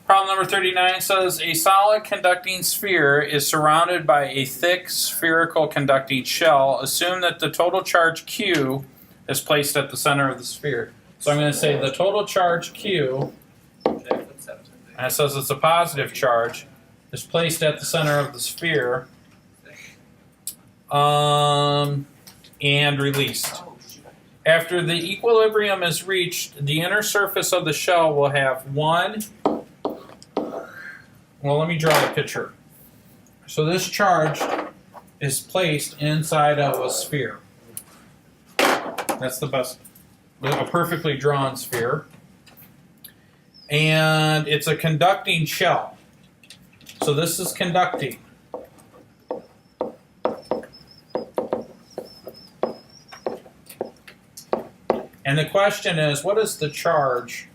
Problem number 39 says a solid conducting sphere is surrounded by a thick spherical conducting shell. Assume that the total charge Q is placed at the center of the sphere. So I'm going to say the total charge Q, and it says it's a positive charge, is placed at the center of the sphere and released. After the equilibrium is reached, the inner surface of the shell will have one. Well, let me draw the picture. So this charge is placed inside of a sphere. That's the best, a perfectly drawn sphere. And it's a conducting shell. So this is conducting. And the question is, what is the charge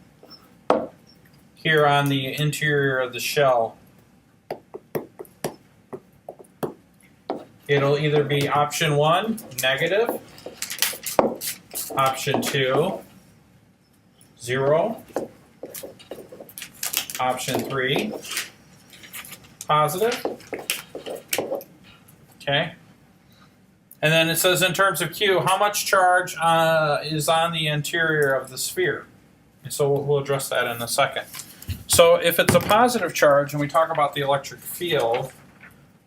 here on the interior of the shell? It'll either be option 1, negative, option 2, 0, option 3, positive. Okay. And then it says in terms of Q, how much charge is on the interior of the sphere? And so we'll address that in a second. So if it's a positive charge, and we talk about the electric field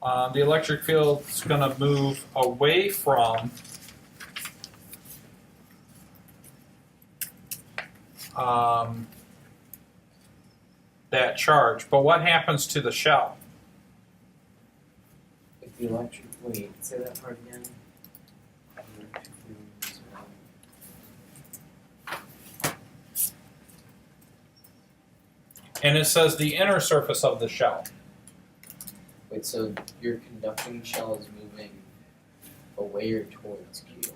is going to move away from that charge. But what happens to the shell? If the electric, wait, say that part again. And it says the inner surface of the shell. Wait, so your conducting shell is moving away or towards Q?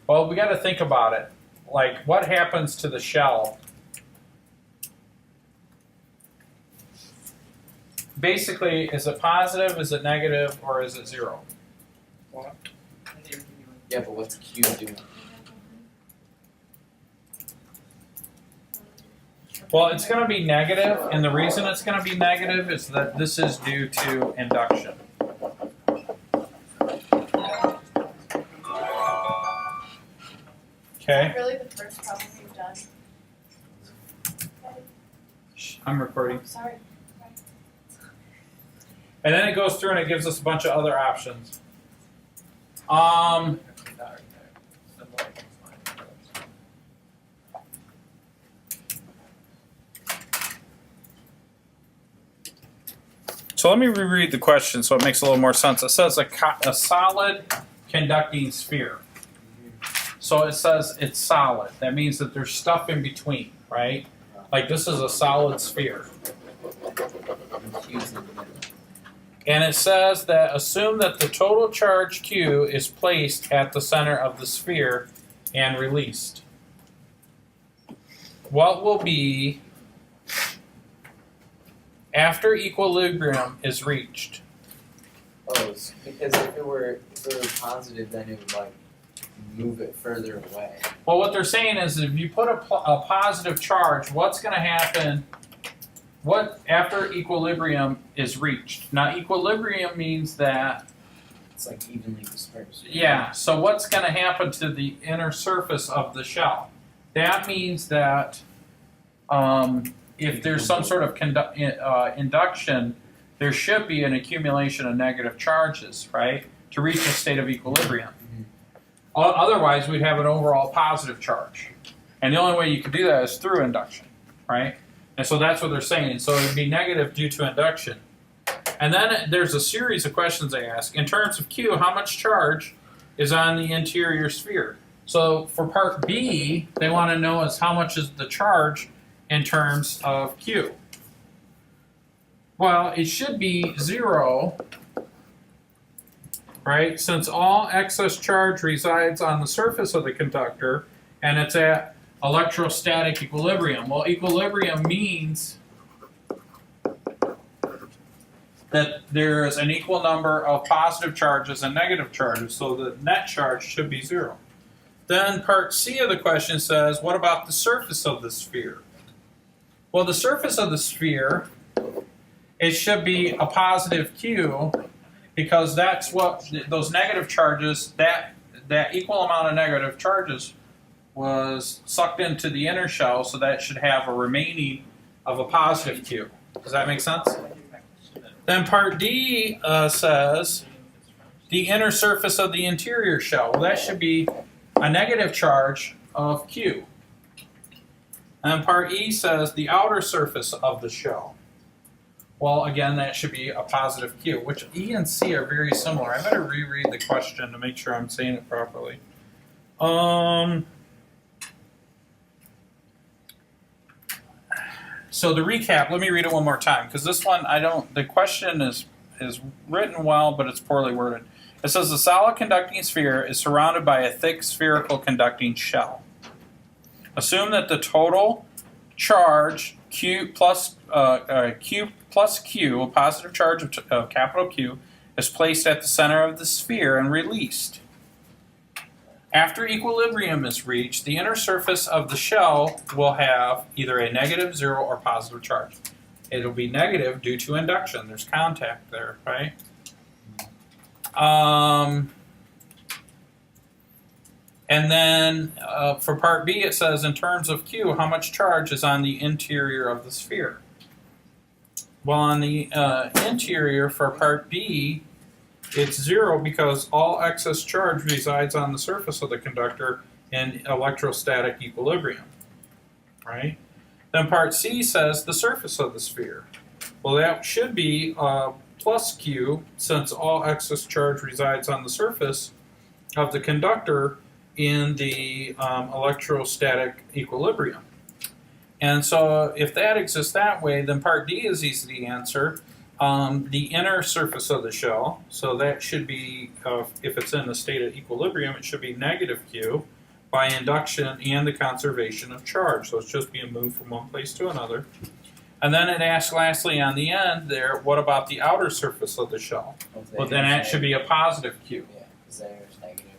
Well, we got to think about it. Like, what happens to the shell? Basically, is it positive, is it negative, or is it 0? Yeah, but what's Q doing? Well, it's going to be negative, and the reason it's going to be negative is that this is due to induction. Okay? Is that really the first problem you've done? Shh, I'm recording. Sorry. And then it goes through and it gives us a bunch of other options. So let me reread the question so it makes a little more sense. It says a solid conducting sphere. So it says it's solid. That means that there's stuff in between, right? Like this is a solid sphere. And it says that assume that the total charge Q is placed at the center of the sphere and released. What will be after equilibrium is reached? Oh, because if it were positive, then it would like move it further away. Well, what they're saying is if you put a positive charge, what's going to happen? What after equilibrium is reached? Now, equilibrium means that it's like evenly dispersed. Yeah. So what's going to happen to the inner surface of the shell? That means that if there's some sort of induction, there should be an accumulation of negative charges, right, to reach a state of equilibrium. Otherwise, we'd have an overall positive charge. And the only way you can do that is through induction, right? And so that's what they're saying. So it would be negative due to induction. And then there's a series of questions they ask. In terms of Q, how much charge is on the interior sphere? So for part B, they want to know is how much is the charge in terms of Q. Well, it should be 0, right? Since all excess charge resides on the surface of the conductor and it's at electrostatic equilibrium. Well, equilibrium means that there is an equal number of positive charges and negative charges, so the net charge should be 0. Then part C of the question says, what about the surface of the sphere? Well, the surface of the sphere, it should be a positive Q, because that's what those negative charges, that equal amount of negative charges was sucked into the inner shell, so that should have a remaining of a positive Q. Does that make sense? Then part D says the inner surface of the interior shell. Well, that should be a negative charge of Q. And part E says the outer surface of the shell. Well, again, that should be a positive Q, which E and C are very similar. I better reread the question to make sure I'm saying it properly. So to recap, let me read it one more time, because this one, the question is written well, but it's poorly worded. It says the solid conducting sphere is surrounded by a thick spherical conducting shell. Assume that the total charge Q plus Q, a positive charge of capital Q, is placed at the center of the sphere and released. After equilibrium is reached, the inner surface of the shell will have either a negative, zero, or positive charge. It'll be negative due to induction. There's contact there, right? And then for part B, it says in terms of Q, how much charge is on the interior of the sphere? Well, on the interior for part B, it's zero because all excess charge resides on the surface of the conductor in electrostatic equilibrium, right? Then part C says the surface of the sphere. Well, that should be plus Q, since all excess charge resides on the surface of the conductor in the electrostatic equilibrium. And so if that exists that way, then part D is easy to answer. The inner surface of the shell, so that should be, if it's in a state of equilibrium, it should be negative Q by induction and the conservation of charge. So it's just being moved from one place to another. And then it asks lastly on the end there, what about the outer surface of the shell? Well, then that should be a positive Q. Yeah, because there's negative.